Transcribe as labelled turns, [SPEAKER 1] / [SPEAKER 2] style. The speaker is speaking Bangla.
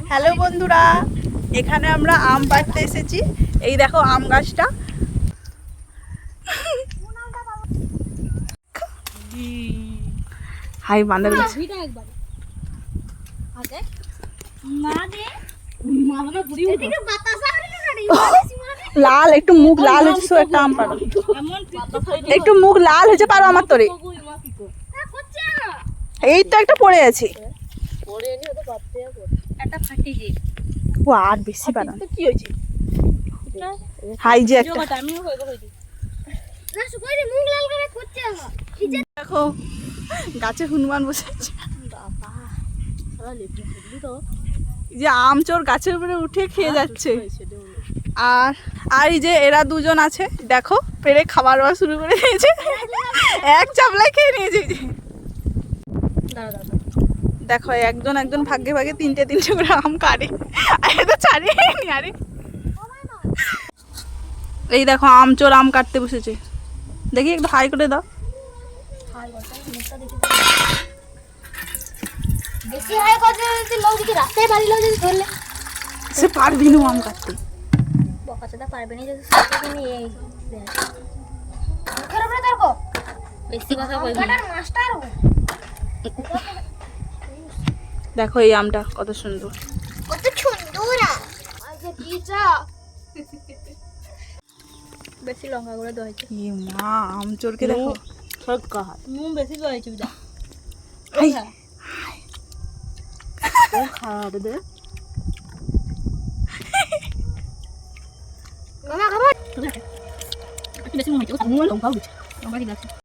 [SPEAKER 1] হ্যালো বন্ধুরা, এখানে আমরা আম পাড়তে এসেছি। এই দেখো আম গাছটা। হাই বান্দর গাছ। লাল একটু মুখ লাল হয়েছে, একটা আম পাড়ো। একটু মুখ লাল হয়েছে, পারো আমার তোরে। এই তো একটা পড়ে আছে। ও আর বেশি পারো। কি হয়েছে? হাই যে একটা দেখো গাছে হনুমান বসে আছে। যে আম চোর গাছের উপরে উঠে খেয়ে যাচ্ছে। আর আর এই যে এরা দুজন আছে, দেখো পেরে খাবার দাবার শুরু করে দিয়েছে। এক চাপলায় খেয়ে নিয়েছে। দেখো একজন একজন ভাগ্যে ভাগে তিনটে তিনটে করে আম কাটে। আরে তো ছাড়িয়ে নি। আরে এই দেখো আম চোর আম কাটতে বসেছে। দেখি একটু হাই করে দাও। সে পারবি না আম কাটতে। দেখো এই আমটা কত সুন্দর।
[SPEAKER 2] বেশি লঙ্কা করে দেওয়া হয়েছে।
[SPEAKER 1] মা আম চোরকে দেখো
[SPEAKER 2] নুন বেশি দেওয়া হয়েছে। বেশি লঙ্কা লঙ্কা